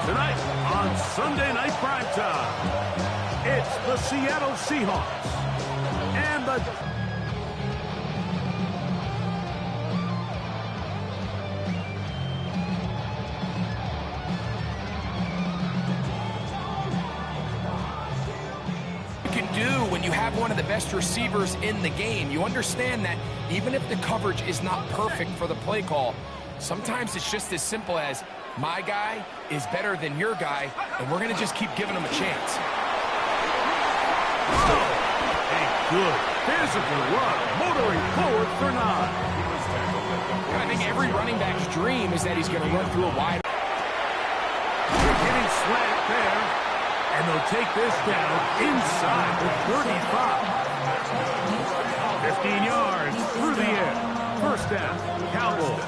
Tonight on Sunday Night Primetime, it's the Seattle Seahawks and the... When you have one of the best receivers in the game, you understand that even if the coverage is not perfect for the play call, sometimes it's just as simple as my guy is better than your guy, and we're going to just keep giving him a chance. Oh, a good physical run, motoring forward for 9. And I think every running back's dream is that he's going to run through a wide... They're getting slant there. And they'll take this down inside the 35. 15 yards through the air. First down, Cowboys.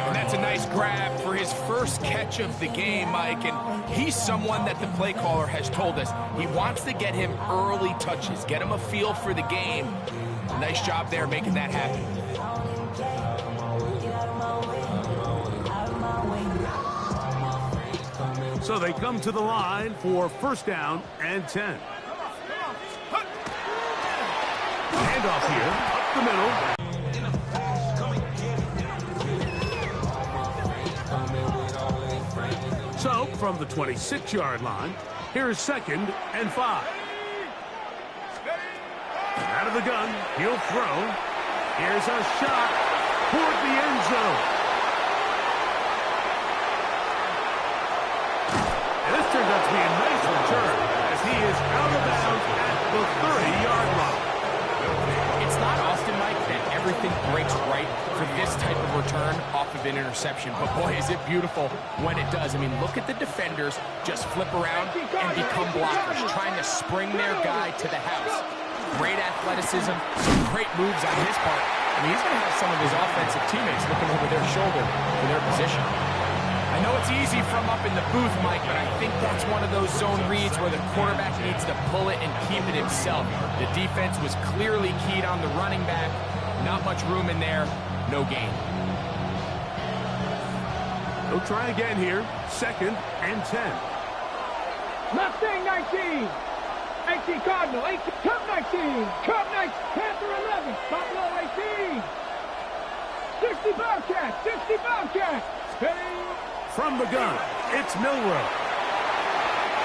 And that's a nice grab for his first catch of the game, Mike. And he's someone that the play caller has told us he wants to get him early touches, get him a feel for the game. Nice job there making that happen. So they come to the line for first down and 10. Handoff here, up the middle. So from the 26-yard line, here's second and 5. Out of the gun, he'll throw. Here's a shot toward the end zone. This turns out to be a nice return as he is out of bounds at the 30-yard line. It's not often, Mike, that everything breaks right for this type of return off of an interception. But, boy, is it beautiful when it does. I mean, look at the defenders just flip around and become blockers, trying to spring their guy to the house. Great athleticism, some great moves on his part. I mean, he's going to have some of his offensive teammates looking over their shoulder for their position. I know it's easy from up in the booth, Mike, but I think that's one of those zone reads where the quarterback needs to pull it and keep it himself. The defense was clearly keyed on the running back. Not much room in there. No gain. They'll try again here. Second and 10. Mustang 19. 18 Cardinal. 18 Cub 19. Cub 19. Panther 11. Buffalo 18. 60 Bobcat. 60 Bobcat. From the gun, it's Milrow.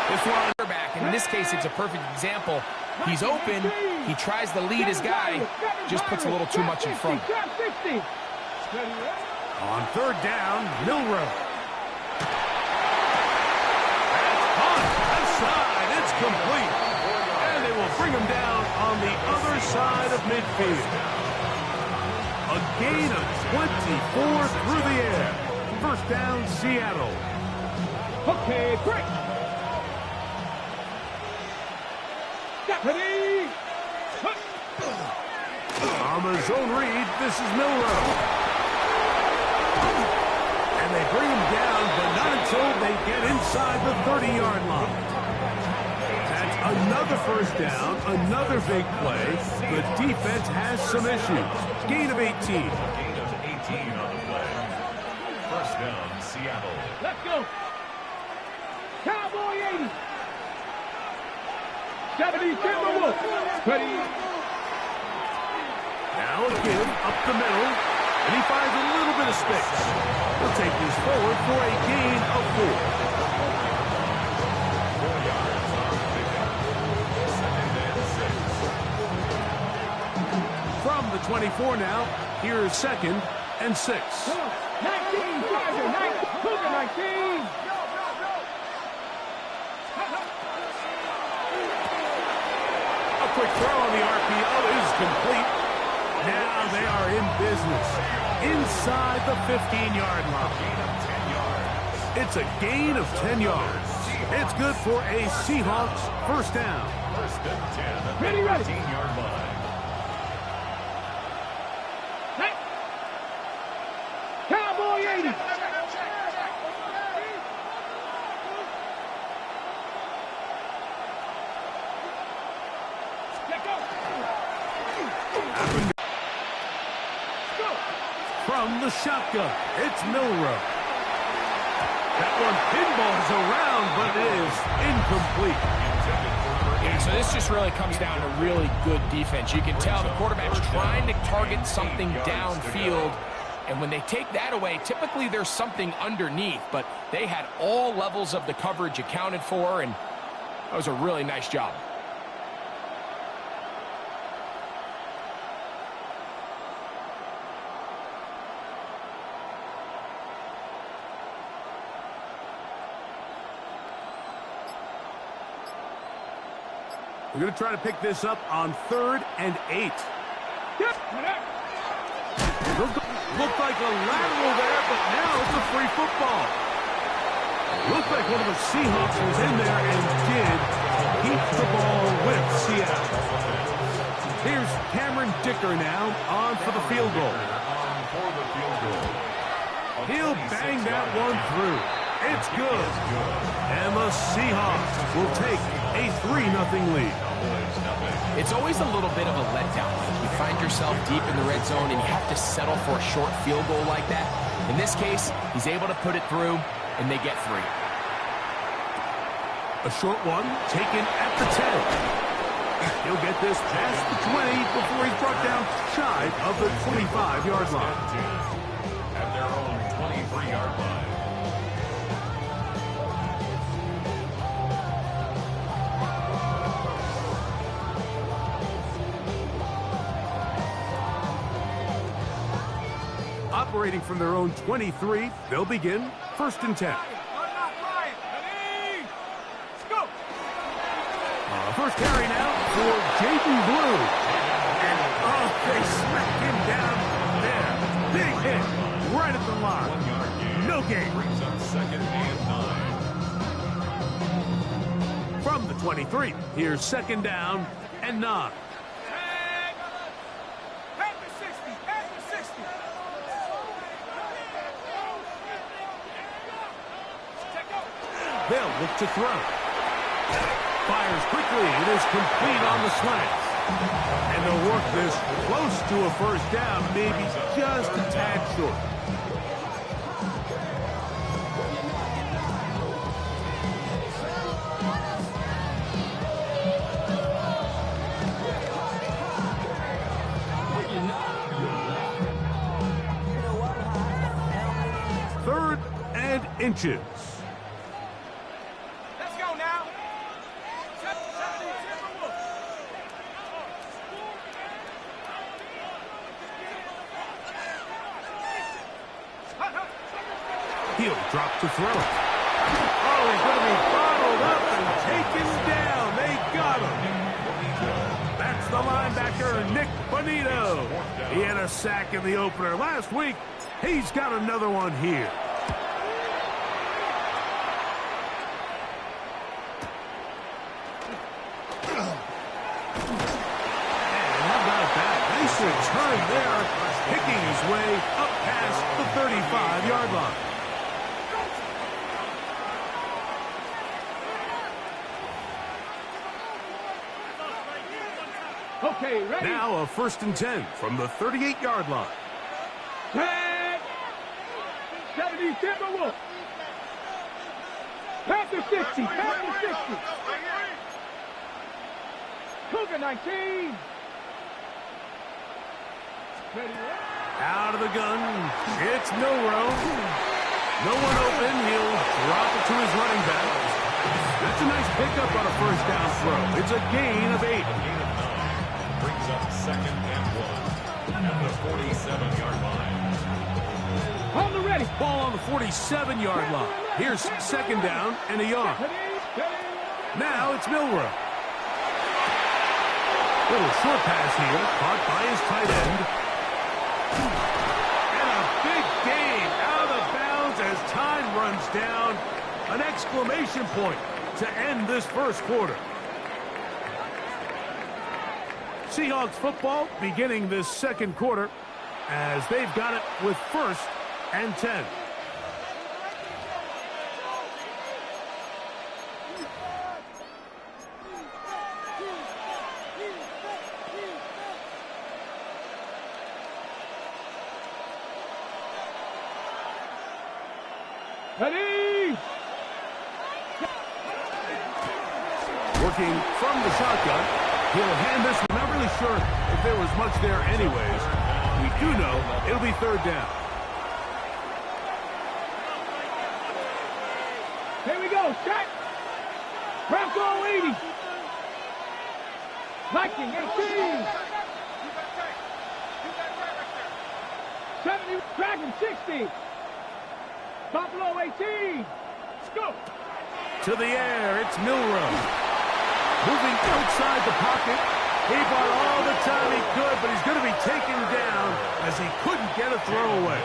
This quarterback, and in this case, it's a perfect example. He's open. He tries to lead his guy. Just puts a little too much in front. On third down, Milrow. That's caught outside. It's complete. And they will bring him down on the other side of midfield. A gain of 24 through the air. First down, Seattle. Okay, break. Deputy. On the zone read, this is Milrow. And they bring him down, but not until they get inside the 30-yard line. That's another first down, another big play. The defense has some issues. Gain of 18. Gain of 18 on the play. First down, Seattle. Let's go. Cowboy 80. 70 Timberwolves. Ready. Now again, up the middle. And he finds a little bit of space. He'll take this forward for a gain of 4. 4 yards on the pickup. Second and 6. From the 24 now, here is second and 6. 19, Charger, 19. A quick throw on the RPO is complete. Now they are in business. Inside the 15-yard line. Gain of 10 yards. It's a gain of 10 yards. It's good for a Seahawks first down. First and 10 at the Ready. 15-yard line. Cowboy 80. From the shotgun, it's Milrow. That one pinballs around, but it is incomplete. Yeah, so this just really comes down to really good defense. You can tell the quarterback's trying to target something downfield, and when they take that away, typically there's something underneath, but they had all levels of the coverage accounted for, and that was a really nice job. We're going to try to pick this up on 3rd and 8. Looked like a lateral there, but now it's a free football. Looked like one of the Seahawks was in there and did keep the ball with Seattle. Here's Cameron Dicker now on for the field goal. He'll bang that one through. It's good. And the Seahawks will take a 3-0 lead. It's always a little bit of a letdown. You find yourself deep in the red zone and you have to settle for a short field goal like that. In this case, he's able to put it through, and they get 3. A short one taken at the 10. He'll get this past the 20 before he's brought down shy of the 25-yard line. At their own 23-yard line. Operating from their own 23, they'll begin 1st and 10. First carry now for Jaden Blue. And, oh, they smacked him down there. Big hit right at the line. No gain. Brings up 2nd and 9. From the 23, here's 2nd down and 9. They'll look to throw. Fires quickly. It is complete on the slants. And they'll work this close to a 1st down, maybe just a tad short. Third and inches. He'll drop to throw it. Oh, he's going to be bottled up and taken down. They got him. That's the linebacker, Nick Bonito. He had a sack in the opener last week. He's got another one here. And how about that? Nice return there, picking his way up past the 35-yard line. Okay, ready? Now a 1st and 10 from the 38-yard line. 10, 70, Timberwolves. Pass to 60, pass to 60. Cougar 19. Out of the gun. It's Milrow. No one open. He'll drop it to his running back. That's a nice pickup on a 1st down throw. It's a gain of 8. Brings up 2nd and 1 at the 47-yard line. On the ready. Ball on the 47-yard line. Here's 2nd down and a yard. Now it's Milrow. Little short pass here, caught by his tight end. And a big gain out of bounds as time runs down. An exclamation point to end this 1st quarter. Seahawks football beginning this 2nd quarter as they've got it with 1st and 10. Ready? looking from the shotgun. He'll hand this one. Not really sure if there was much there anyways. We do know it'll be third down. Here we go, set. Bronco 80. Viking 18. 70. Dragon 60. Buffalo 18. Let's go. To the air, it's Milroe. Moving outside the pocket. He bought all the time he could, but he's going to be taken down as he couldn't get a throwaway.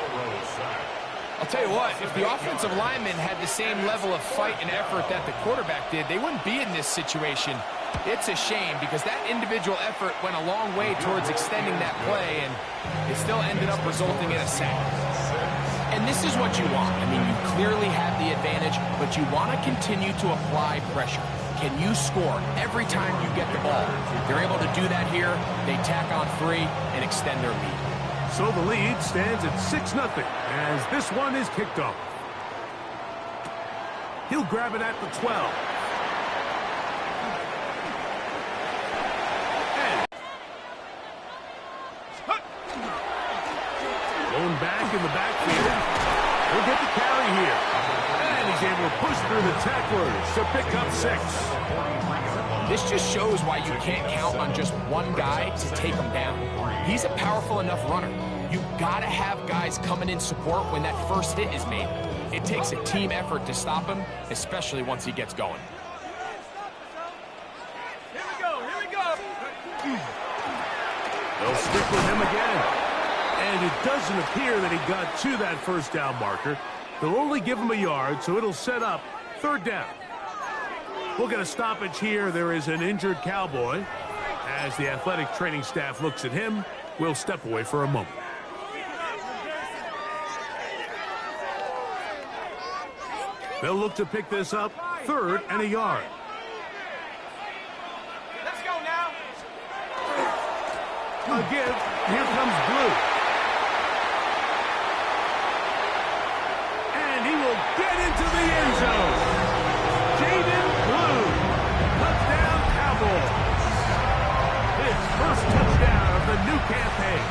I'll tell you what, if the offensive lineman had the same level of fight and effort that the quarterback did, they wouldn't be in this situation. It's a shame because that individual effort went a long way towards extending that play, and it still ended up resulting in a sack. And this is what you want. I mean, you clearly have the advantage, but you want to continue to apply pressure. Can you score every time you get the ball? They're able to do that here. They tack on 3 and extend their lead. So the lead stands at 6-0 as this one is kicked off. He'll grab it at the 12. Going back in the backfield. He'll get the carry here. And he's able to push through the tacklers to pick up 6. This just shows why you can't count on just one guy to take him down. He's a powerful enough runner. You've got to have guys coming in support when that first hit is made. It takes a team effort to stop him, especially once he gets going. Here we go. Here we go. They'll stick with him again. And it doesn't appear that he got to that first down marker. They'll only give him a yard, so it'll set up third down. We'll get a stoppage here. There is an injured Cowboy. As the athletic training staff looks at him, we'll step away for a moment. They'll look to pick this up, third and a yard. Let's go now. A give. Here comes Blue. And he will get into the end zone. Jaden Blue. Touchdown, Cowboys. His first touchdown of the new campaign.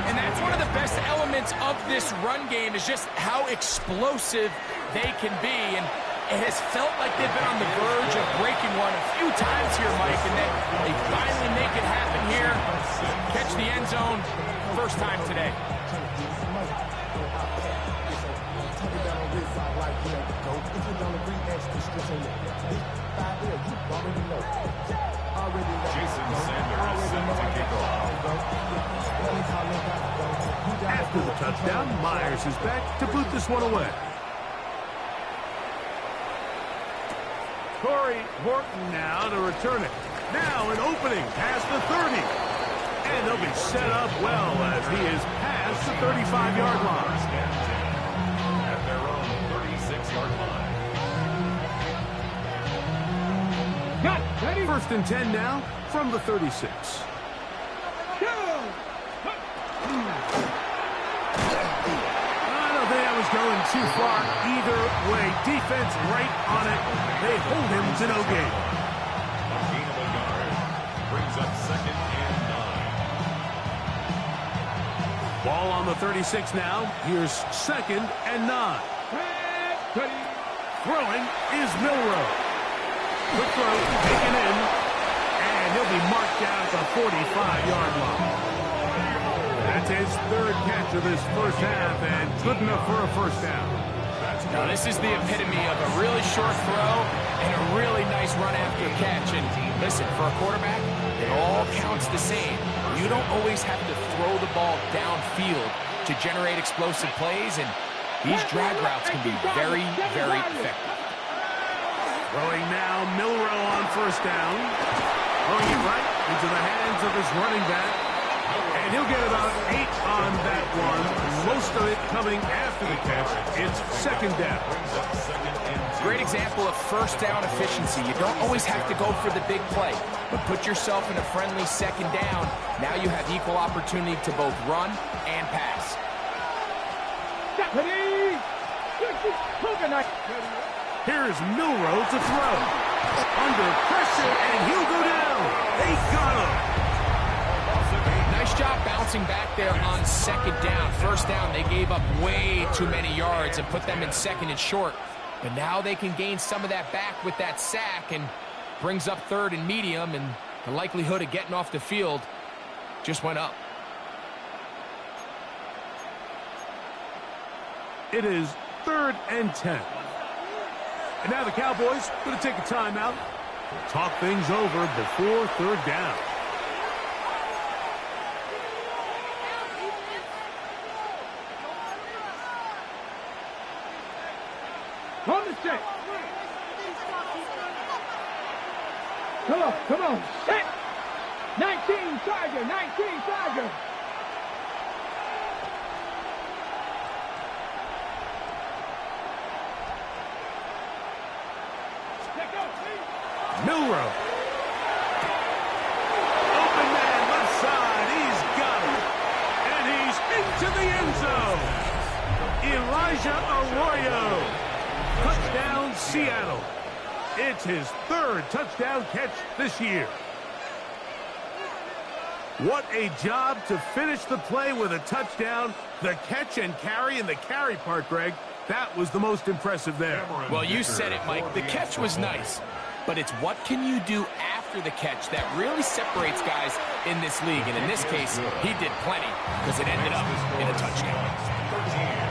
And that's one of the best elements of this run game is just how explosive they can be. And it has felt like they've been on the verge of breaking one a few times here, Mike, and then they finally make it happen here. Catch the end zone, first time today. Jason Sanders set to kick off. After the touchdown, Myers is back to boot this one away. Corey Horton now to return it. Now an opening past the 30. And they'll be set up well as he is past the 35-yard line. At their own 36-yard line. Got it. Ready? First and 10 now from the 36. I don't think that was going too far either way. Defense right on it. They hold him to no gain. A gain of a yard brings up second and 9. Ball on the 36 now. Here's second and 9. Throwing is Milroe. The throw taken in. And he'll be marked down at the 45-yard line. That's his third catch of this first half and good enough for a first down. Now, this is the epitome of a really short throw and a really nice run after catch. And listen, for a quarterback, it all counts the same. You don't always have to throw the ball downfield to generate explosive plays, and these drag routes can be very, very effective. Throwing now, Milroe on first down. Throwing it right into the hands of his running back. And he'll get about 8 on that one. Most of it coming after the catch. It's second down. Great example of first down efficiency. You don't always have to go for the big play, but put yourself in a friendly second down. Now you have equal opportunity to both run and pass. Here's Milroe to throw. Under pressure, and he'll go down. They got him. Nice job bouncing back there on second down. First down, they gave up way too many yards and put them in second and short. But now they can gain some of that back with that sack and brings up third and medium, and the likelihood of getting off the field just went up. It is 3rd and 10. And now the Cowboys going to take a timeout. Talk things over before 3rd down. On the set. Come on, set. 19 Charger, 19 Charger. Milroe. Open man, left side. He's got it. And he's into the end zone. Elijah Arroyo. Touchdown, Seattle. It's his 3rd touchdown catch this year. What a job to finish the play with a touchdown. The catch and carry, and the carry part, Greg, that was the most impressive there. Well, you said it, Mike. The catch was nice, but it's what can you do after the catch that really separates guys in this league. And in this case, he did plenty because it ended up in a touchdown. 13,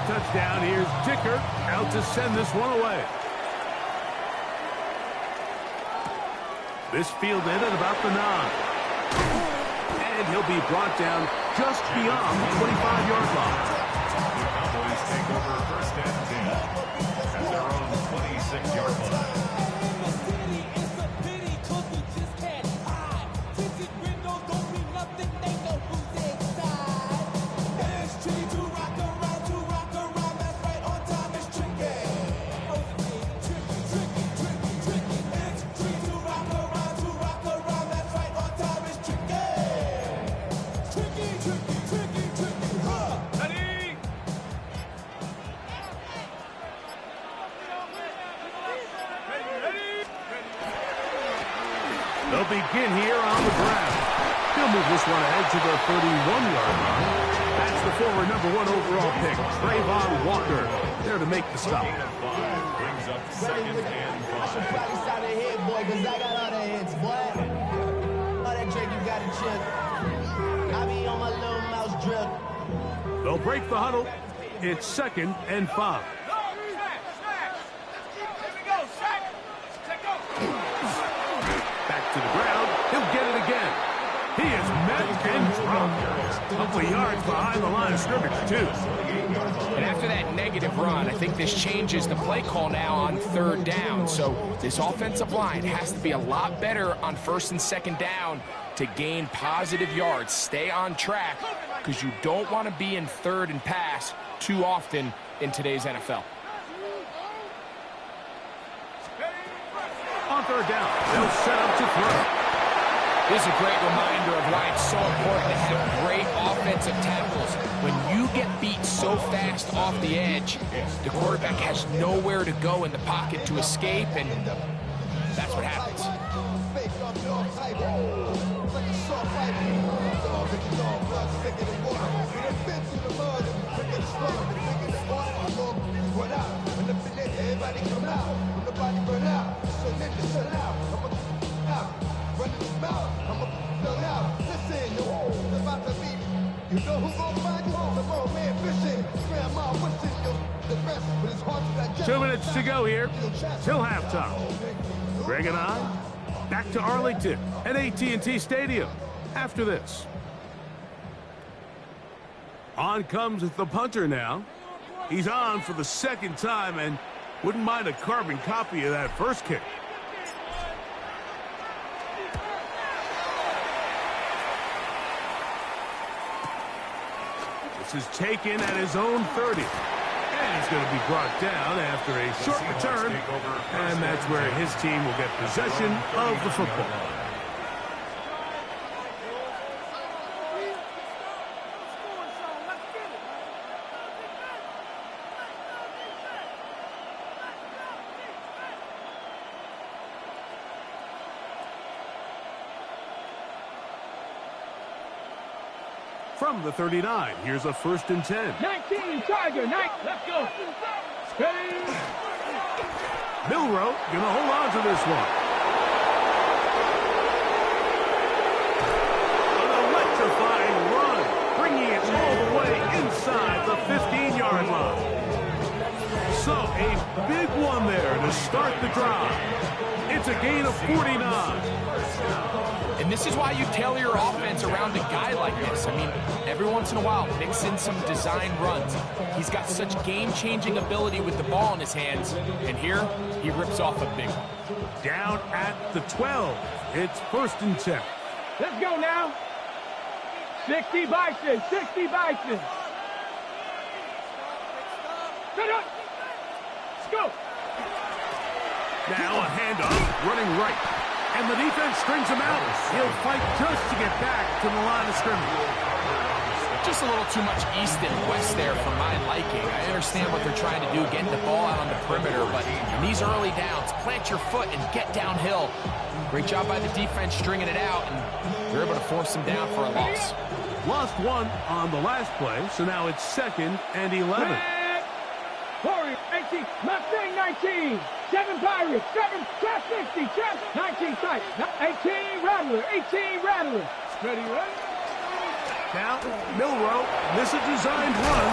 Touchdown, here's Dicker out to send this one away. This fielded at about the 9. And he'll be brought down just beyond the 25-yard line. the Cowboys take over 1st and 10 at their own 26-yard line. They'll begin here on the ground. He'll move this one ahead to the 31-yard line. That's the former #1 overall pick, Trayvon Walker, there to make the stop. Brings up 2nd and 5. I should probably start a hit, boy, because I got all the hits, boy. All that drink you got to chill. I be on my little mouse drip. They'll break the huddle. It's 2nd and 5. Back to the ground. He'll get it again. He is met and dropped. A couple of yards behind the line of scrimmage, too. And after that negative run, I think this changes the play call now on 3rd down. So this offensive line has to be a lot better on 1st and 2nd down to gain positive yards. Stay on track because you don't want to be in 3rd and pass too often in today's NFL. On 3rd down, they'll set up to throw. This is a great reminder of why it's so important to have great offensive tackles. When you get beat so fast off the edge, the quarterback has nowhere to go in the pocket to escape, and that's what happens. You know who's gonna find you? The road man fishing. Grandma wishing you the best, but it's hard to digest. 2 minutes to go here till halftime. Greg and I back to Arlington at AT&T Stadium after this. On comes the punter now. He's on for the 2nd time and wouldn't mind a carbon copy of that first kick. This is taken at his own 30. And he's going to be brought down after a short return. And that's where his team will get possession of the football. From the 39, here's a 1st and 10. 19, Tiger, 9, let's go. Steady. Milroe going to hold on to this one. An electrifying run, bringing it all the way inside the 15-yard line. So a big one there to start the drive. It's a gain of 49. And this is why you tailor your offense around a guy like this. I mean, every once in a while, mix in some design runs. He's got such game-changing ability with the ball in his hands. And here, he rips off a big one. Down at the 12. It's 1st and 10. Let's go now. 60 Bison, 60 Bison. Shut up. Let's go. Now a handoff, running right. And the defense strings him out. He'll fight just to get back to the line of scrimmage. Just a little too much east and west there for my liking. I understand what they're trying to do, getting the ball out on the perimeter, but in these early downs, plant your foot and get downhill. Great job by the defense stringing it out, and they're able to force him down for a loss. Lost one on the last play, so now it's 2nd and 11. Corey, 18, Mustang 19, 7 Pirates, 7, Trap 60, Trap 19 sight, 18 Rattler, 18 Rattler. Ready, ready? Now, Milroe, this is a designed run.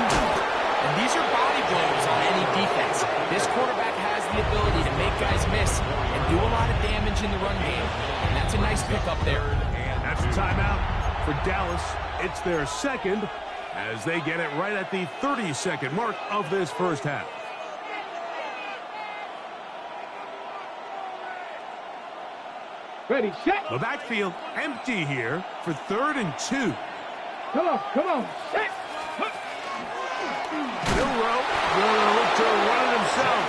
And these are body blows on any defense. This quarterback has the ability to make guys miss and do a lot of damage in the run game. And that's a nice pickup there. That's a timeout for Dallas. It's their 2nd as they get it right at the 30-second mark of this first half. Ready, set. The backfield empty here for 3rd and 2. Come on, set. Milroe going to look to run it himself.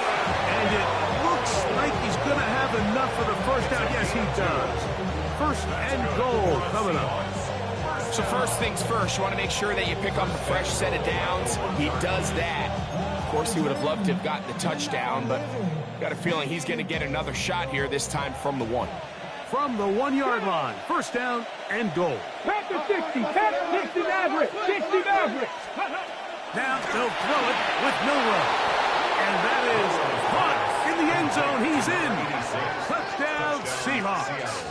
And it looks like he's going to have enough for the first down. Yes, he does. 1st and goal coming up. So first things first, you want to make sure that you pick up a fresh set of downs. He does that. Of course, he would have loved to have gotten the touchdown, but got a feeling he's going to get another shot here, this time from the 1. From the 1-yard line, 1st down and goal. Panther 60, Panther 60 Maverick, 60 Maverick. Now they'll throw it with Milroe. And that is caught in the end zone. He's in. Touchdown, Seahawks.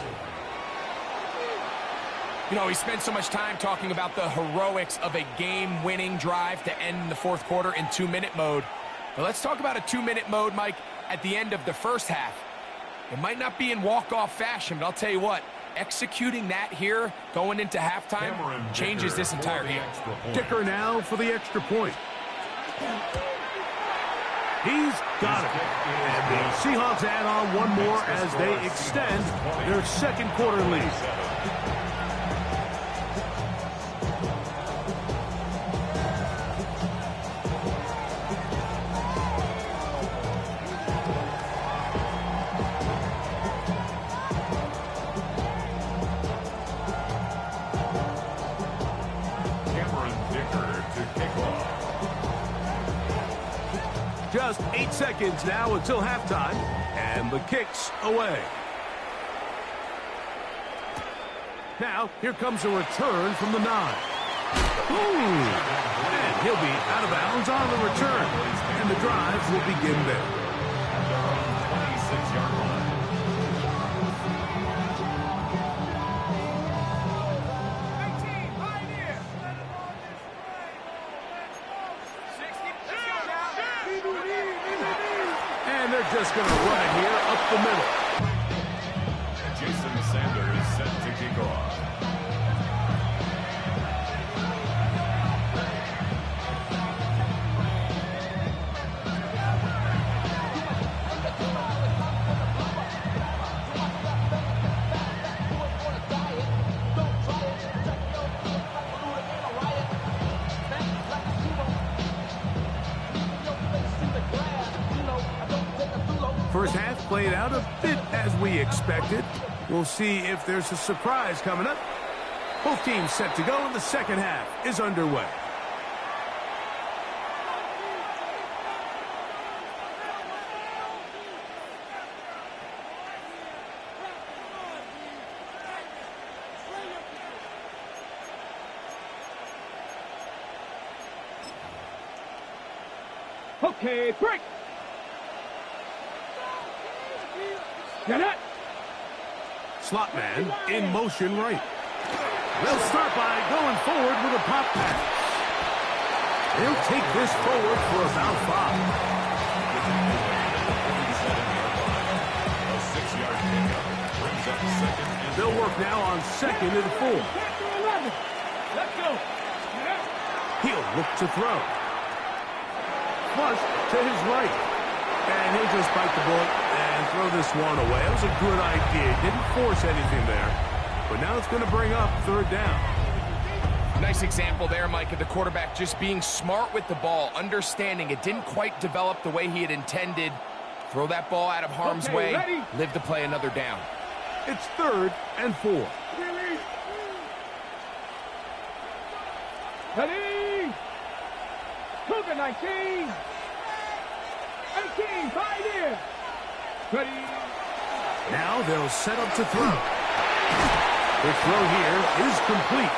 You know, he spent so much time talking about the heroics of a game-winning drive to end the 4th quarter in 2-minute mode. But let's talk about a 2-minute mode, Mike, at the end of the first half. It might not be in walk-off fashion, but I'll tell you what, executing that here, going into halftime, changes this entire game. Dicker now for the extra point. He's got it. And the Seahawks add on one more as they extend their 2nd quarter lead. Just 8 seconds now until halftime, and the kick's away. Now, here comes a return from the 9. And he'll be out of bounds on the return, and the drive will begin there. 26-yard line. And they're just going to run it here up the middle. Jason Sander is set to kick off. First half played out a bit as we expected. We'll see if there's a surprise coming up. Both teams set to go, and the second half is underway. Okay, break. Get it. Slot man in motion right. They'll start by going forward with a pop pass. They'll take this forward for about 5. A 6-yard pickup brings up second. They'll work now on 2nd and 4. 11. Let's go. He'll look to throw. Flush to his right. And he'll just bite the bullet and throw this one away. It was a good idea. Didn't force anything there. But now it's going to bring up 3rd down. Nice example there, Mike, of the quarterback just being smart with the ball, understanding it didn't quite develop the way he had intended. Throw that ball out of harm's way, ready? live to play another down. It's 3rd and 4. Ready. Cougar 19. 18, 5 here. Ready. Now they'll set up to throw. The throw here is complete.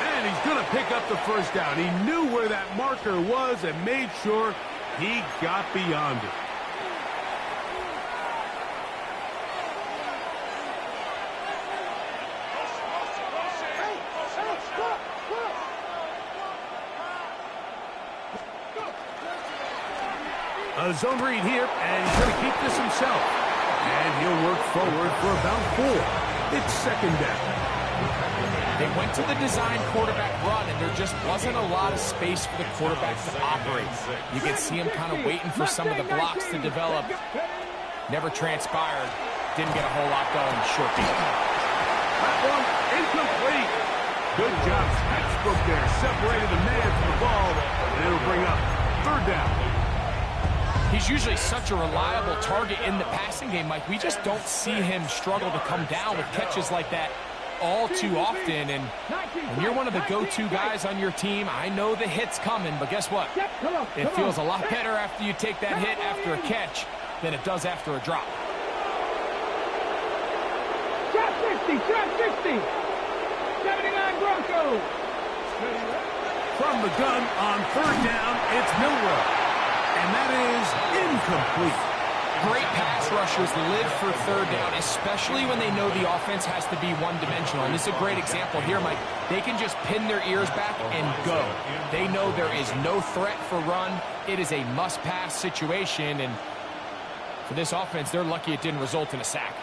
And he's going to pick up the first down. He knew where that marker was and made sure he got beyond it. A zone read here, and he's going to keep this himself. And he'll work forward for about 4. It's 2nd down. They went to the design quarterback run, and there just wasn't a lot of space for the quarterback to operate. You can see him kind of waiting for some of the blocks to develop. Never transpired. Didn't get a whole lot going. Short game. That one incomplete. Good job. Textbook there. Separated the man from the ball, and it'll bring up 3rd down. He's usually such a reliable target in the passing game, Mike. We just don't see him struggle to come down with catches like that all too often. And when you're one of the go-to guys on your team, I know the hit's coming, but guess what? It feels a lot better after you take that hit after a catch than it does after a drop. Drop 60, drop 60. 79 Broncos. From the gun on 3rd down, it's Milroe. And that is incomplete. Great pass rushers live for 3rd down, especially when they know the offense has to be one-dimensional. And this is a great example here, Mike. They can just pin their ears back and go. They know there is no threat for run. It is a must-pass situation. And for this offense, they're lucky it didn't result in a sack.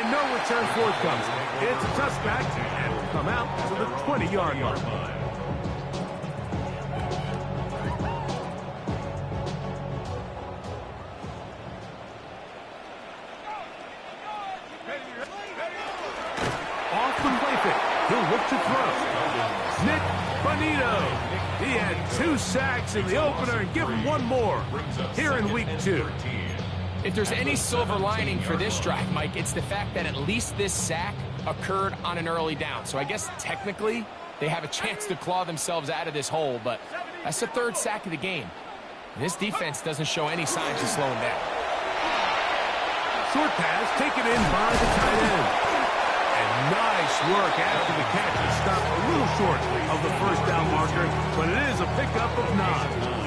No return forthcomes. It's a touchback and will come out to the 20-yard line. Off the play fake. He'll look to throw. Nick Bonito. He had 2 sacks in the opener and give him 1 more here in week 2. If there's any silver lining for this drive, Mike, it's the fact that at least this sack occurred on an early down. So I guess technically they have a chance to claw themselves out of this hole, but that's the 3rd sack of the game. And this defense doesn't show any signs of slowing down. Short pass taken in by the tight end. And nice work after the catch to stop a little short of the 1st down marker, but it is a pickup of 9.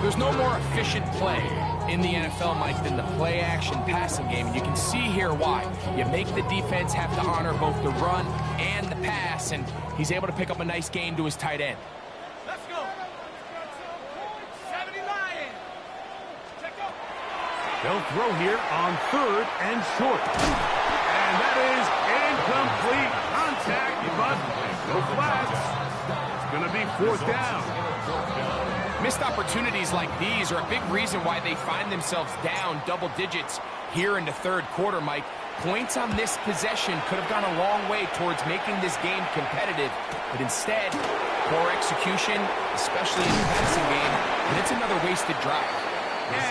There's no more efficient play in the NFL, Mike, than the play-action passing game. And you can see here why. You make the defense have to honor both the run and the pass, and he's able to pick up a nice gain to his tight end. Let's go. 70 Lions. Check out. They'll throw here on 3rd and short. And that is incomplete contact, but no flags. It's going to be 4th down. Missed opportunities like these are a big reason why they find themselves down double digits here in the 3rd quarter, Mike. Points on this possession could have gone a long way towards making this game competitive, but instead, poor execution, especially in the passing game, and it's another wasted drive.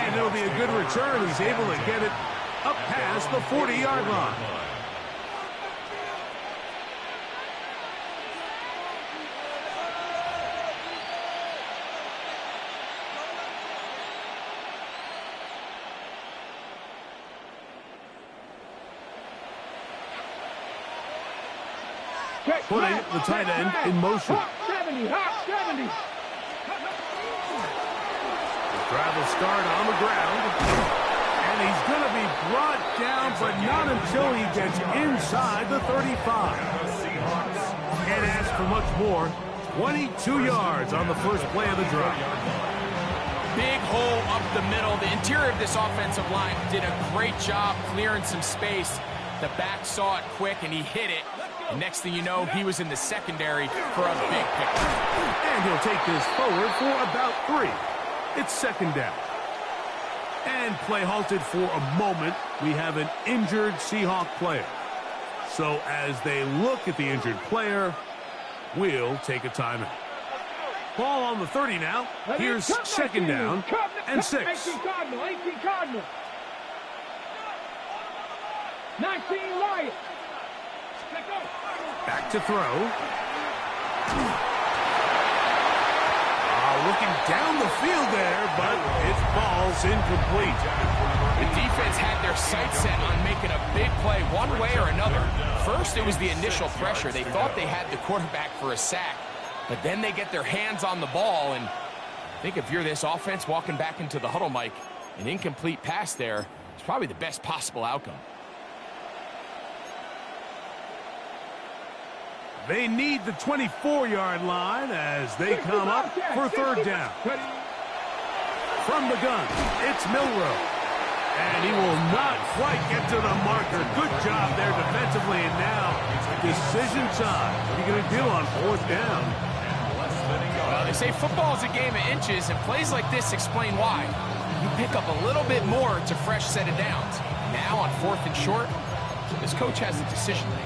And it'll be a good return. He's able to get it up past the 40-yard line. Putting the tight end in motion. Hot 70, hot 70. The drive will start on the ground. And he's going to be brought down, but not until he gets inside the 35. Can't ask for much more. 22 yards on the first play of the drive. Big hole up the middle. The interior of this offensive line did a great job clearing some space. The back saw it quick, and he hit it. And next thing you know, he was in the secondary for a big pickup. And he'll take this forward for about 3. It's second down. And play halted for a moment. We have an injured Seahawk player. So as they look at the injured player, we'll take a timeout. Ball on the 30 now. Here's second down and 6. 18 Cardinal, 18 Cardinal. 19 Lions. Back to throw. Looking down the field there, but it falls incomplete. The defense had their sights set on making a big play one way or another. First, it was the initial pressure. They thought they had the quarterback for a sack, but then they get their hands on the ball, and I think if you're this offense walking back into the huddle, Mike, an incomplete pass there is probably the best possible outcome. They need the 24-yard line as they come up for third down. From the gun, it's Milrow. And he will not quite get to the marker. Good job there defensively. And now, decision time. What are you going to do on fourth down? Well, they say football is a game of inches, and plays like this explain why. You pick up a little bit more. It's a fresh set of downs. Now on fourth and short, this coach has a decision to make.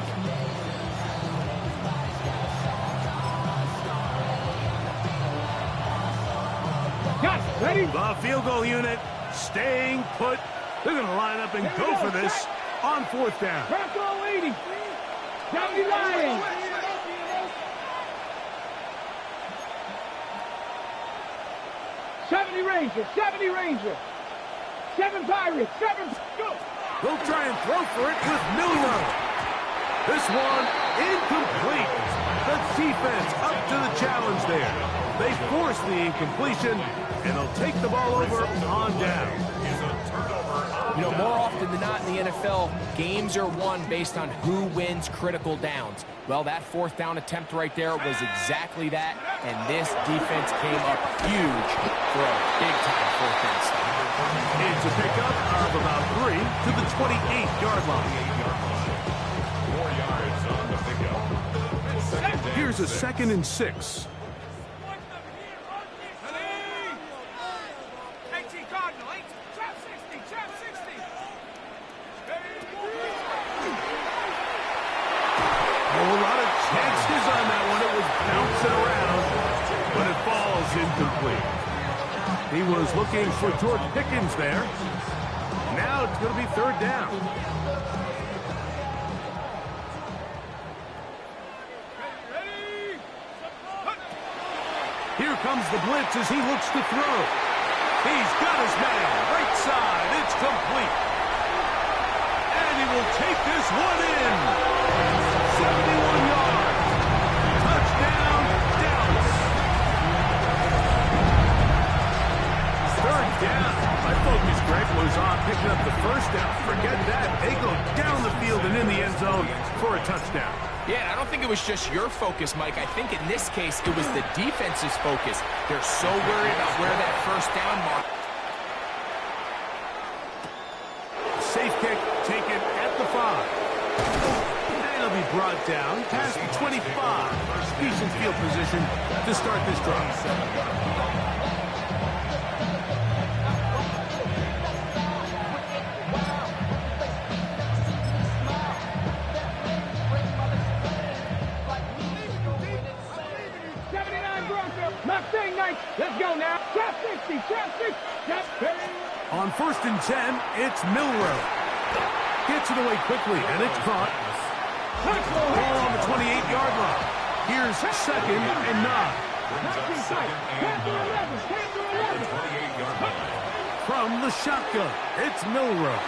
Ready? The field goal unit staying put. They're going to line up and go for this on fourth down. Bronco 80. 70 Lions. 70 Rangers. 70 Rangers. 7 Pirates. 7. Go. They'll try and throw for it with Milrow. This one incomplete. The defense up to the challenge there. They force the incompletion, and they'll take the ball over on down. You know, more often than not in the NFL, games are won based on who wins critical downs. Well, that fourth down attempt right there was exactly that, and this defense came up huge for a big-time fourth down stop. It's a pickup of about 3 to the 28-yard line. 4 yards on the pickup. Here's a 2nd and 6. Incomplete. He was looking for George Pickens there. Now it's going to be third down. Here comes the blitz as he looks to throw. He's got his man. Right side. It's complete. And he will take this one in. 71 yards. Touchdown, Dallas. Third down. My focus, Greg, was on picking up the first down. Forget that. They go down the field and in the end zone for a touchdown. Yeah, I don't think it was just your focus, Mike. I think in this case, it was the defense's focus. They're so worried about where that first down mark. Safe kick taken at the 5. And it'll be brought down past the 25. Decent field position to start this drive. tight. Let's go now. Trap 60, trap 60, trap 30. On 1st and 10, it's Milrow. Gets it away quickly, and it's caught. Ball on the 28-yard line. Here's 2nd and 9. Brings up 2nd and 9. 28-yard line. From the shotgun, it's Milrow.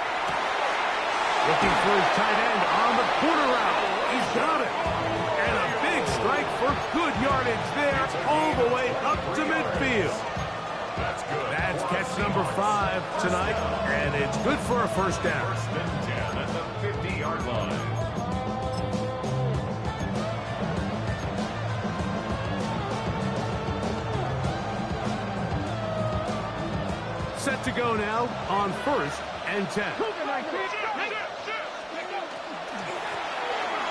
Looking for his tight end on the corner route. He's got it. And a big strike for good yardage there all the way up to midfield. That's good. That's catch number 5 tonight, and it's good for a first down. 1st and 10 at the 50-yard line. Set to go now on 1st and 10.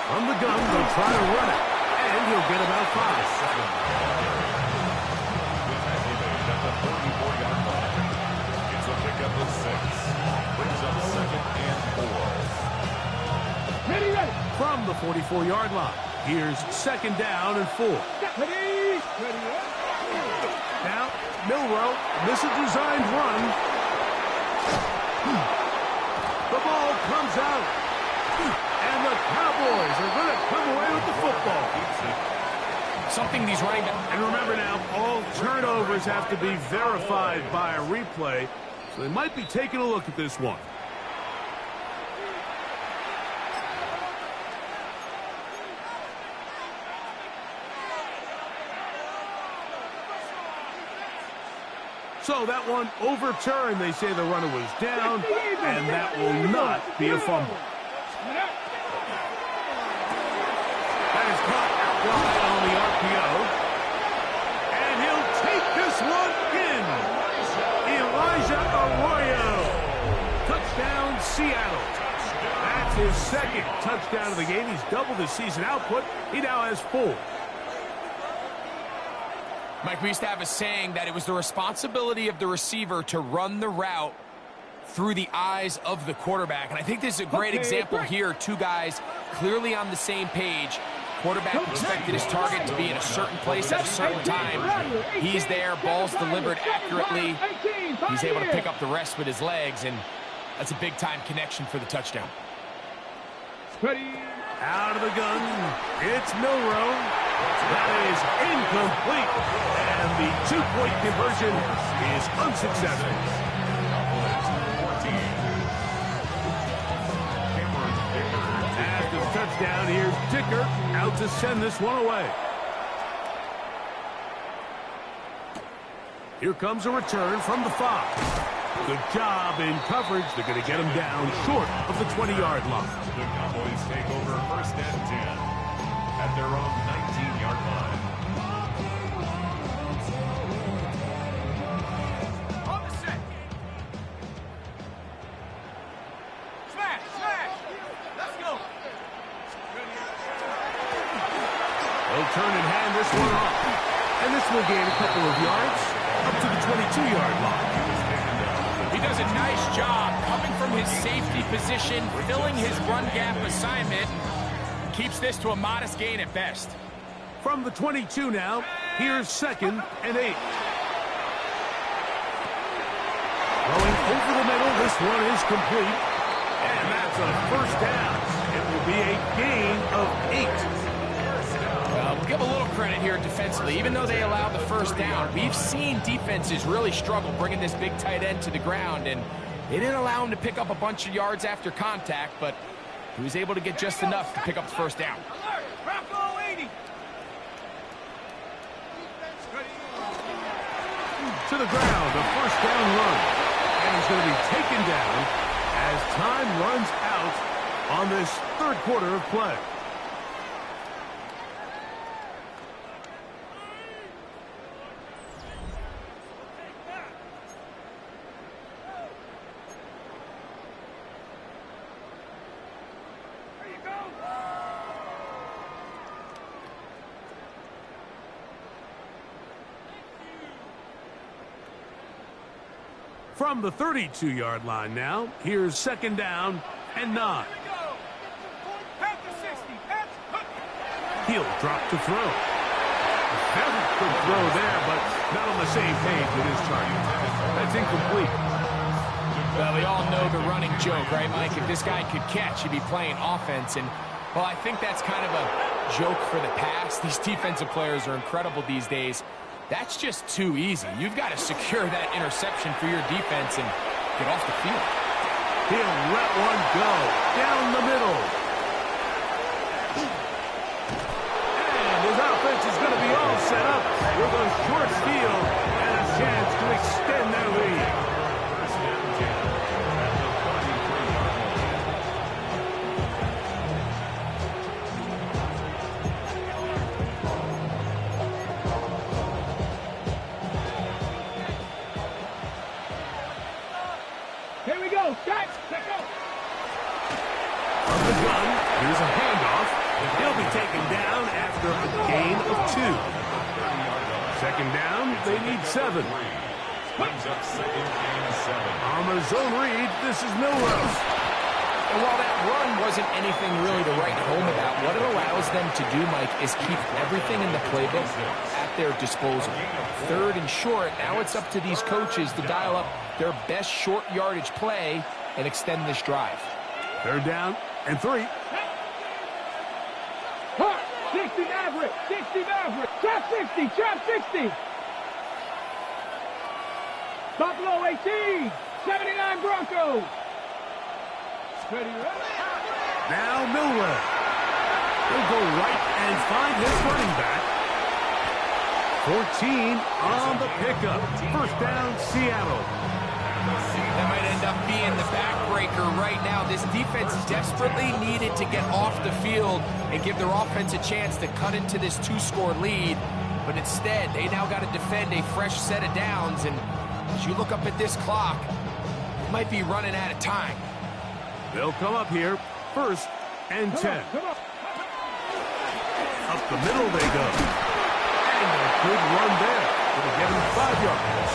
From the gun, they'll try to run it, and he'll get about 5. At the 34-yard line. It's a pickup of 6. Brings up 2nd and 4. Ready, ready. From the 44-yard line, here's 2nd down and 4. Ready, ready. Now, Milrow, this is designed run. The ball comes out. And the Cowboys are going to come away with the football. Something these running backs... And remember now, all turnovers have to be verified by a replay, so they might be taking a look at this one. So that one overturned. They say the runner was down, and that will not be a fumble. That is caught out wide on the RPO. And he'll take this one in. Elijah Arroyo. Touchdown, Seattle. That's his 2nd touchdown of the game. He's doubled his season output. He now has 4. Mike, we used to have a saying that it was the responsibility of the receiver to run the route through the eyes of the quarterback. And I think this is a great example here. 2 guys clearly on the same page. Quarterback expected his target to be in a certain place at a certain time. He's there, ball's delivered accurately. He's able to pick up the rest with his legs, and that's a big-time connection for the touchdown. Ready. Out of the gun, it's Milrow. That is incomplete, and the 2-point conversion is unsuccessful. After the touchdown, here's Dicker out to send this one away. Here comes a return from the 5. Good job in coverage. They're going to get him down short of the 20-yard line. The Cowboys take over 1st and 10 at their own 19-yard line. On the set. Smash, smash. Let's go. They'll turn and hand this one off. And this will gain a couple of yards up to the 22-yard line. He does a nice job coming from his safety position, filling his run gap assignment. Keeps this to a modest gain at best. From the 22 now, here's 2nd and 8. Going over the middle, this one is complete. And that's a first down. It will be a gain of 8. We'll give a little credit here defensively. Even though they allowed the first down, we've seen defenses really struggle bringing this big tight end to the ground, and they didn't allow him to pick up a bunch of yards after contact, but he was able to get just enough to pick up the first down. To the ground, a first down run. And he's going to be taken down as time runs out on this 3rd quarter of play. From the 32-yard line now, here's 2nd down and 9. He'll drop to throw. Very good throw there, but not on the same page with his target. That's incomplete. Well, we all know the running joke, right, Mike? If this guy could catch, he'd be playing offense. And, well, I think that's kind of a joke for the past. These defensive players are incredible these days. That's just too easy. You've got to secure that interception for your defense and get off the field. He'll let one go down the middle. And his offense is going to be all set up with a short field and a chance to extend their lead. Here we go. Set. Set go. From the gun, here's a handoff. He'll be taken down after a gain of 2. Second down, they need 7. Brings up second and 7. On the zone read, this is Milrose. And while that run wasn't anything really to write home about, what it allows them to do, Mike, is keep everything in the playbook at their disposal. Third and short, now it's up to these coaches to dial up their best short yardage play and extend this drive. Third down and 3. 60 Maverick. 60 Maverick. Trap 60. Trap 60. Buffalo 18. 79 Broncos. Ready, ready. Now Miller. He'll go right and find his running back. 14 on the pickup. First down, Seattle. That might end up being the backbreaker right now. This defense desperately needed to get off the field and give their offense a chance to cut into this 2-score lead. But instead, they now got to defend a fresh set of downs. And as you look up at this clock, it might be running out of time. They'll come up here. First and 10. Come on. Up the middle they go. And a good run there. It'll get him 5 yards.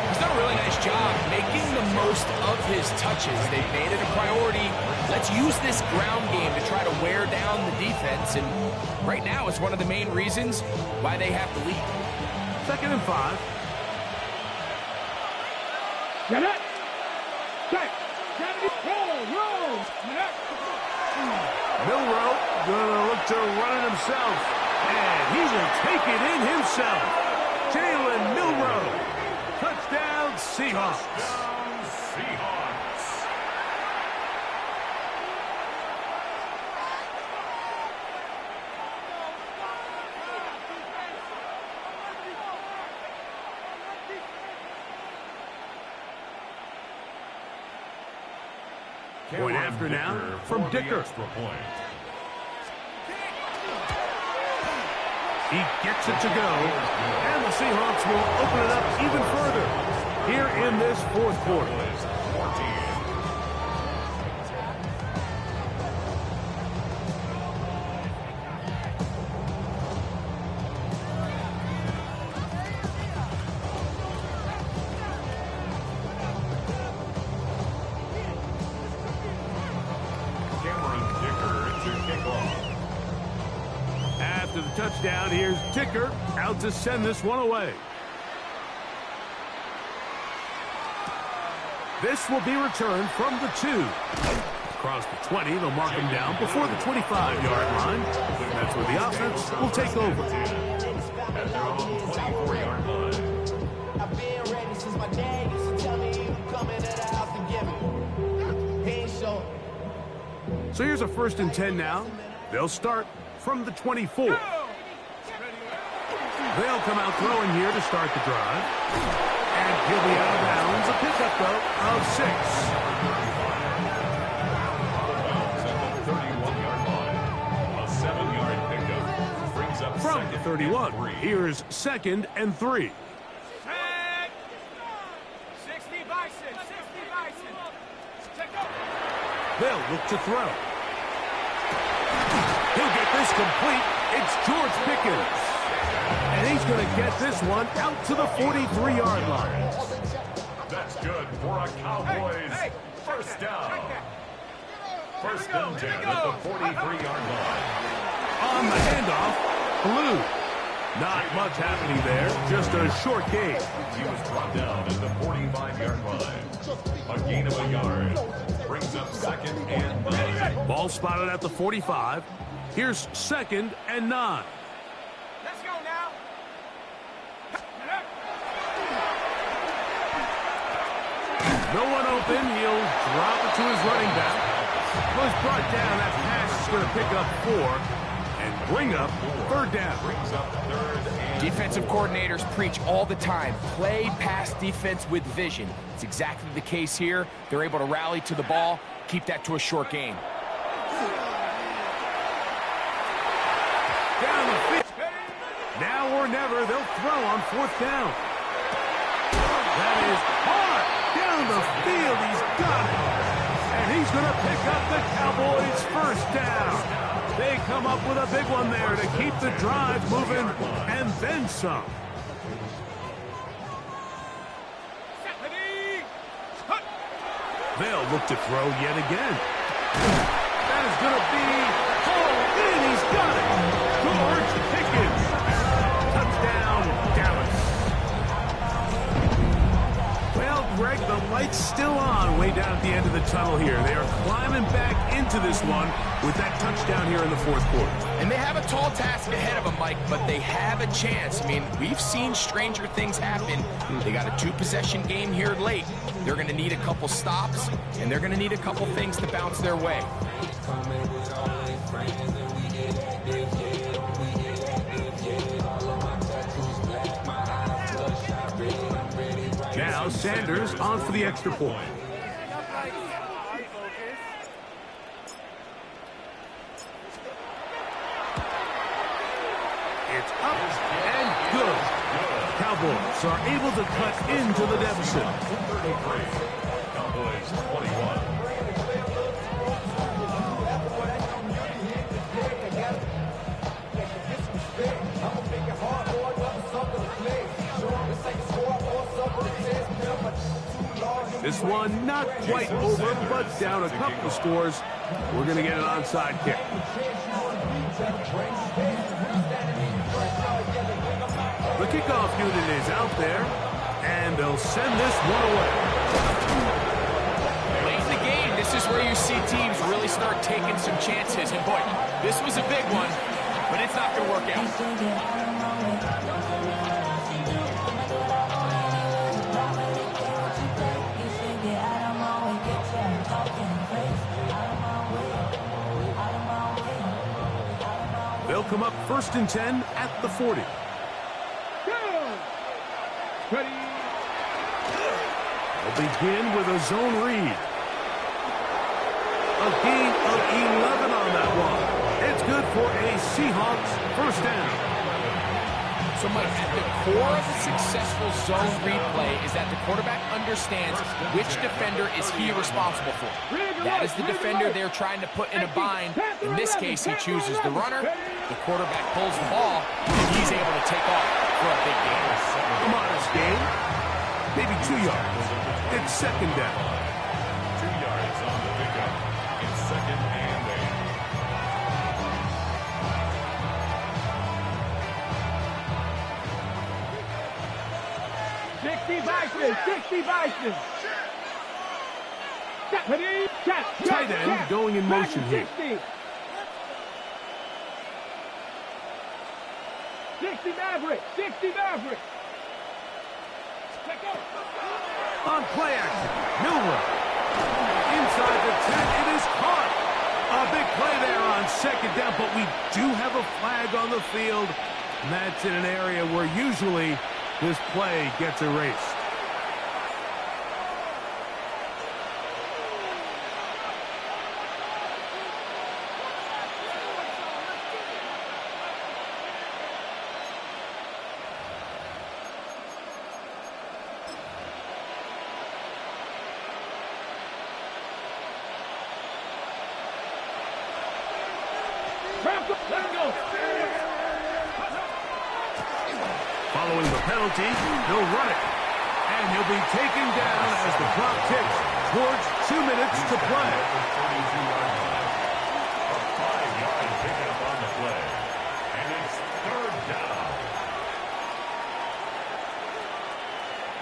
He's done a really nice job making the most of his touches. They've made it a priority. Let's use this ground game to try to wear down the defense. And right now, it's one of the main reasons why they have the lead. Second and 5. Get it. Check. Roll. Milroe gonna look to run it himself. And he will take it in himself. Jalen Milroe. Touchdown, Seahawks. Touchdown, Seahawks. Point after now from Dicker. He gets it to go, and the Seahawks will open it up even further here in this fourth quarter. After the touchdown, here's Dicker out to send this one away. This will be returned from the 2. Across the 20, they'll mark him down before the 25-yard line. That's where the offense will take over. At their own 24-yard line. I've been ready since my dad used to tell me he would come into the house and get me. He ain't sure. So here's a first and 10 now. They'll start from the 24. They'll come out throwing here to start the drive. And he'll be out of bounds. A pickup, though, of 6. At the 31-yard line. A 7-yard pickup. Brings up From the second 31, and 3. here's second and 3. 60 Bison. 60 Bison. Check go. They'll look to throw. He'll get this complete. It's George Pickens. And he's going to get this one out to the 43-yard line. That's good for a Cowboys first down. First and 10 at the 43-yard line. On the handoff, Blue. Not much happening there, just a short gain. He was brought down at the 45-yard line. A gain of a yard. Brings up 2nd and 9. Ball spotted at the 45. Here's 2nd and 9. Let's go now. No one open. He'll drop it to his running back. Was brought down. That pass is going to pick up 4 and bring up 3rd down. Brings up 3rd and Defensive coordinators preach all the time, play pass defense with vision. It's exactly the case here. They're able to rally to the ball, keep that to a short gain. Down the field. Now or never, they'll throw on 4th down. That is hard. Down the field, he's got it. And he's going to pick up the Cowboys' 1st down. They come up with a big one there to keep the drive moving, and then some. They'll look to throw yet again. That is going to be hauled in. He's got it. George Pickens. Touchdown, Dallas. Well, Greg, the light's still on way down at the end of the tunnel here. They are climbing back into this one with that touchdown here in the 4th quarter. And they have a tall task ahead of them, Mike, but they have a chance. I mean, we've seen stranger things happen. They got a 2-possession game here late. They're going to need a couple stops, and they're going to need a couple things to bounce their way. Now Sanders on for the extra point. It's up and good. Cowboys are able to cut into the deficit. 33. Cowboys 21. This one not quite over, but down a couple of scores. We're going to get an onside kick. The kickoff unit is out there, and they'll send this one away. Late in the game, this is where you see teams really start taking some chances. And boy, this was a big one, but it's not going to work out. They'll come up 1st and 10 at the 40. Ready. They'll begin with a zone read. A gain of 11 on that one. It's good for a Seahawks 1st down. So, Mike, at the core of a successful zone replay is that the quarterback understands which defender is he responsible for. That is the defender they're trying to put in a bind. In this case, he chooses the runner. The quarterback pulls the ball, and he's able to take off for a big gain. A modest gain, maybe 2 yards. It's 2nd down. 2 yards on the pickup. It's 2nd and 8. 60 Bison, 60 Bison. Tight end going in motion here. 60 Maverick, 60 Maverick. On play action, Miller. Inside the 10, it is caught. A big play there on 2nd down, but we do have a flag on the field, and that's in an area where usually this play gets erased. Following the penalty, he'll run it. And he'll be taken down as the clock ticks towards 2 minutes to play. A 5-yard pickup on the play. And it's 3rd down.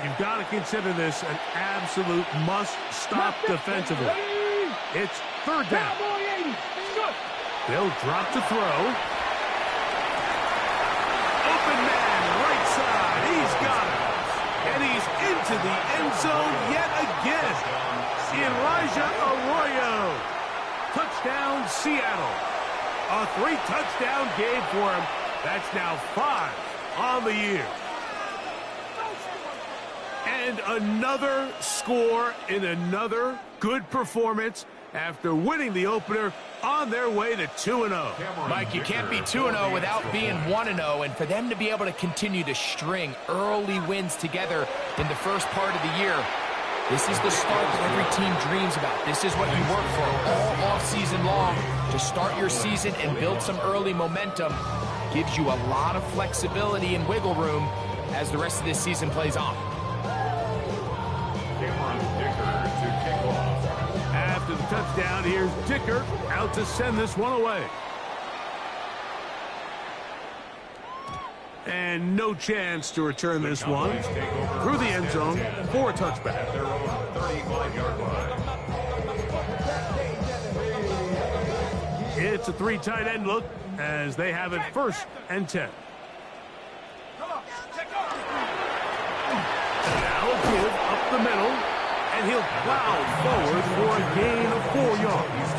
You've got to consider this an absolute must-stop defensively. It's third down. They'll drop to throw. Open man, right side. He's got it. And he's into the end zone yet again. Elijah Arroyo. Touchdown, Seattle. A 3-touchdown game for him. That's now 5 on the year. And another score in another good performance after winning the opener on their way to 2-0. Mike, you can't be 2-0 without being 1-0, and for them to be able to continue to string early wins together in the first part of the year, this is the start that every team dreams about. This is what you work for all off-season long, to start your season and build some early momentum. Gives you a lot of flexibility and wiggle room as the rest of this season plays on. After the touchdown, here's Dicker out to send this one away. And no chance to return this one through the end zone for a touchback. It's a 3 tight end look as they have it 1st and 10. Now a give up the middle, and he'll plow forward for a gain of 4 yards.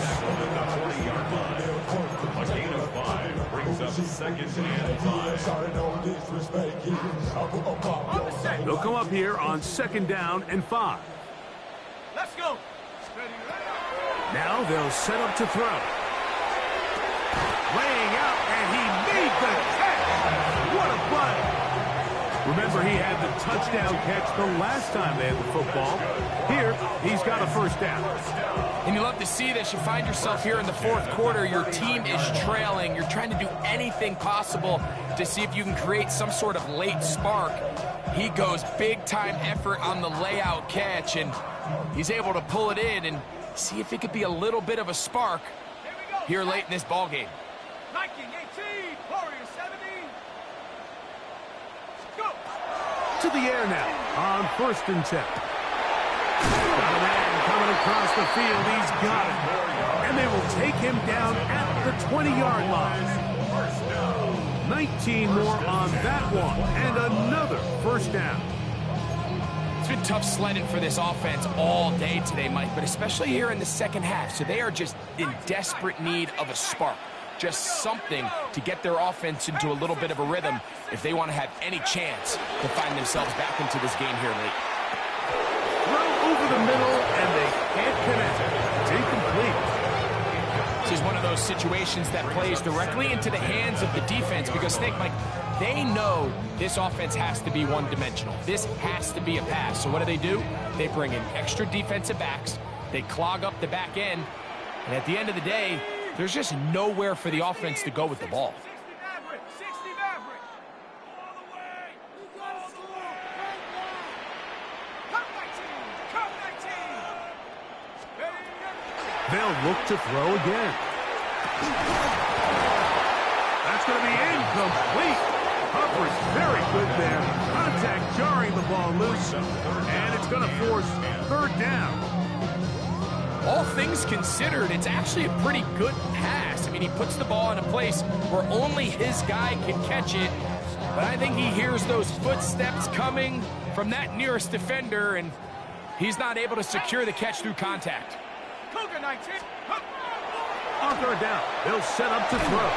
A gain of 5 brings up 2nd and 5. They'll come up here on 2nd down and 5. Let's go. Now they'll set up to throw. Laying out, and he made the catch. What a play. Remember, he had the touchdown catch the last time they had the football. Here, he's got a 1st down. And you love to see this. You find yourself here in the 4th quarter. Your team is trailing. You're trying to do anything possible to see if you can create some sort of late spark. He goes big-time effort on the layout catch, and he's able to pull it in and see if it could be a little bit of a spark here late in this ball game. Viking 18, Warriors 17. Go. To the air now on 1st and 10. Got a man coming across the field. He's got it. And they will take him down at the 20-yard line. 19 more on that one. And another 1st down. It's been tough sledding for this offense all day today, Mike, but especially here in the 2nd half. So they are just in desperate need of a spark. Just something to get their offense into a little bit of a rhythm if they want to have any chance to find themselves back into this game here late. Throw over the middle, and they can't connect. It's incomplete. This is one of those situations that plays directly into the hands of the defense because, think, Mike, they know this offense has to be one-dimensional. This has to be a pass. So what do? They bring in extra defensive backs. They clog up the back end. And at the end of the day, there's just nowhere for the offense to go with the ball. 60 Maverick. All the way. All the way. Come 19. Come 19. They'll look to throw again. That's going to be incomplete. Hopper's very good there. Contact jarring the ball loose. And it's going to force 3rd down. All things considered, it's actually a pretty good pass. I mean, he puts the ball in a place where only his guy can catch it. But I think he hears those footsteps coming from that nearest defender, and he's not able to secure the catch through contact. Cougar 19. On 3rd down, they'll set up to throw.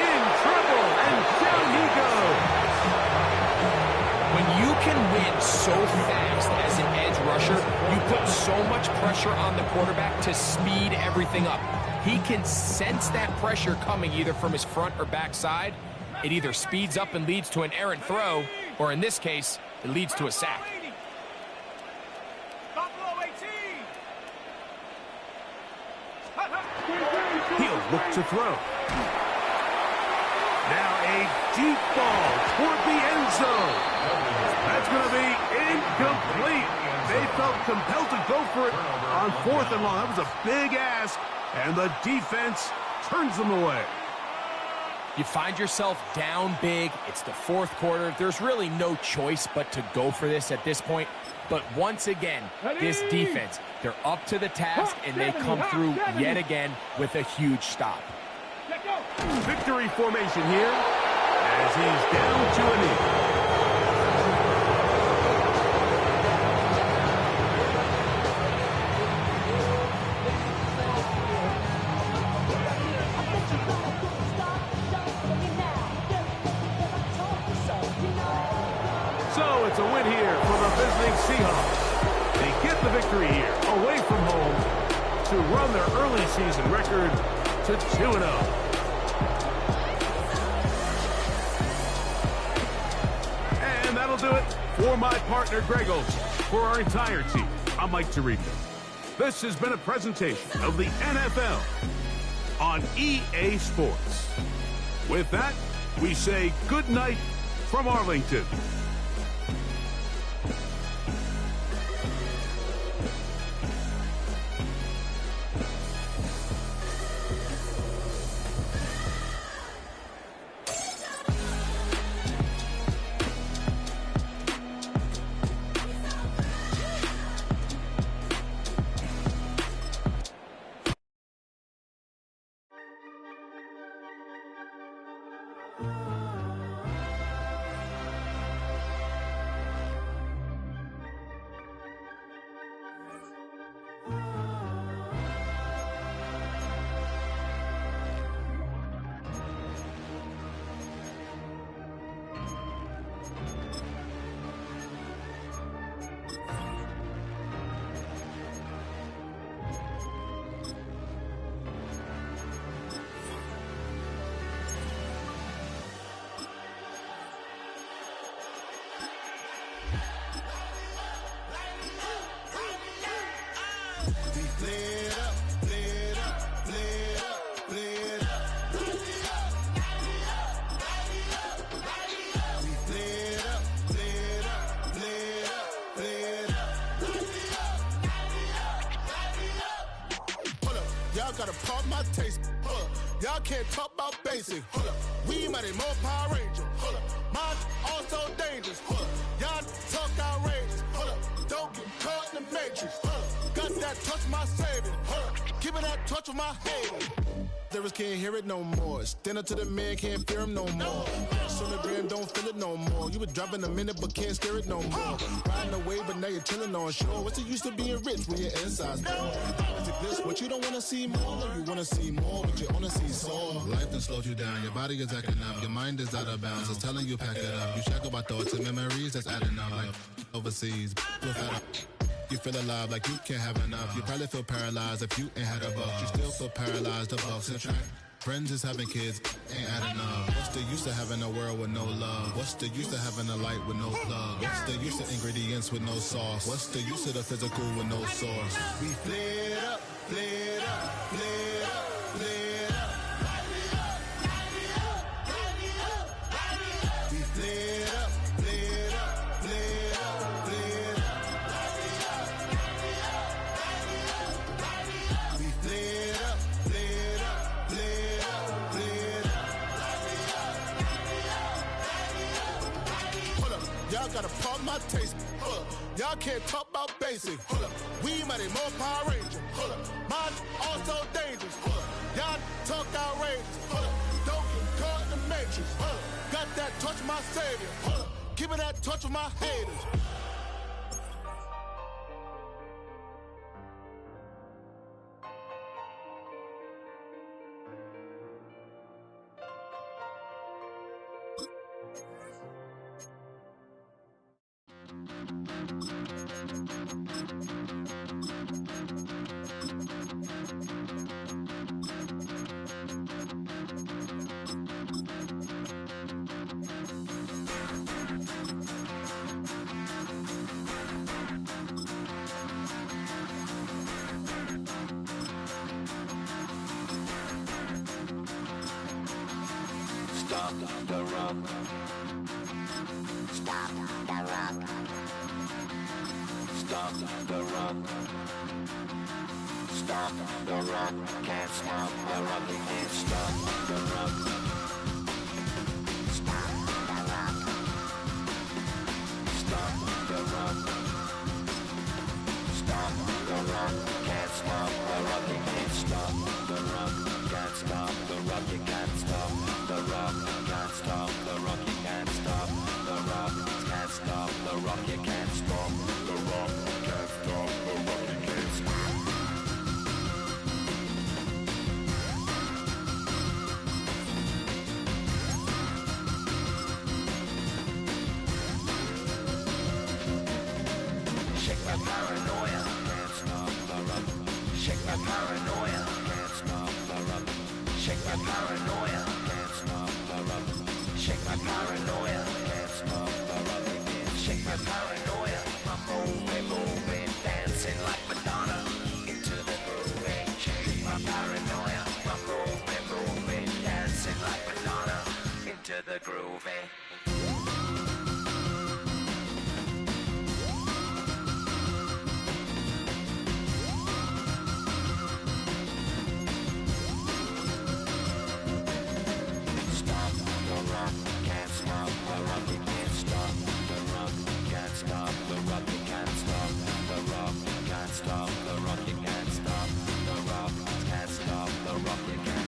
In trouble, and down he goes. When you can win so fast as an edge rusher, you put so much pressure on the quarterback to speed everything up. He can sense that pressure coming either from his front or back side. It either speeds up and leads to an errant throw, or in this case, it leads to a sack. Buffalo 18. He'll look to throw. Now a deep ball toward the end zone. That's going to be incomplete. They felt compelled to go for it on 4th and long. That was a big ask, and the defense turns them away. You find yourself down big. It's the fourth quarter. There's really no choice but to go for this at this point. But once again, this defense, they're up to the task, and they come through yet again with a huge stop. Victory formation here as he's down to a knee. So it's a win here for the visiting Seahawks. They get the victory here away from home to run their early season record to 2-0. And that'll do it for my partner Greg Olson. For our entire team, I'm Mike Tirico. This has been a presentation of the NFL on EA Sports. With that, we say good night from Arlington. Y'all gotta pump my taste. Y'all can't talk about basic. We mighty more Power Ranger. Mine also dangerous. Y'all talk outrageous. Don't get caught in the matrix. Got that touch my savior. Give me that touch with my haters. Lyrics can't hear it no more. Stand up to the man, can't fear him no more. Sonogram don't feel it no more. You were driving a minute but can't steer it no more. Riding away but now you're chilling on shore. What's the use of being rich when your inside's poor? Is it this what you don't wanna see more? No, you wanna see more, but you wanna see soar. Life done slowed you down, your body is acting up, your mind is out of bounds. It's telling you pack it up. You shackle about thoughts and memories that's adding up like overseas. You feel alive like you can't have enough. You probably feel paralyzed if you ain't had a buck. You still feel paralyzed, the bucks and track. Friends is having kids, ain't adding up. What's the use of having a world with no love? What's the use of having a light with no plug? What's the use of ingredients with no sauce? What's the use of the physical with no source? We flared up, flared up, flared up, flared up. We flared up, flared up, flared up, flared up. We flared up, flared up, flared up, flared up. Hold up, y'all gotta pump my taste. Hold up, y'all can't talk about basic. Hold up, we mighty more Power Ranger. Hold up, mine also dangerous. Hold up, y'all talk outrageous. Hold up, don't get caught in the matrix. Hold up, got that touch my savior. Hold up, give me that touch with my haters. Stop the run. Stop the run. Stop the run. Stop the run. Can't stop the run. We can't stop the run. stop the rock, you can't stop the rock, can't stop the rock, you can't stop the rock, can't stop the rock, you can't stop. Shake my paranoia, can't stop the rock. Shake my paranoia, can't stop the rock. Shake my paranoia, can't stop the rock. Shake my paranoia, can't stop the rock. Shake my paranoia.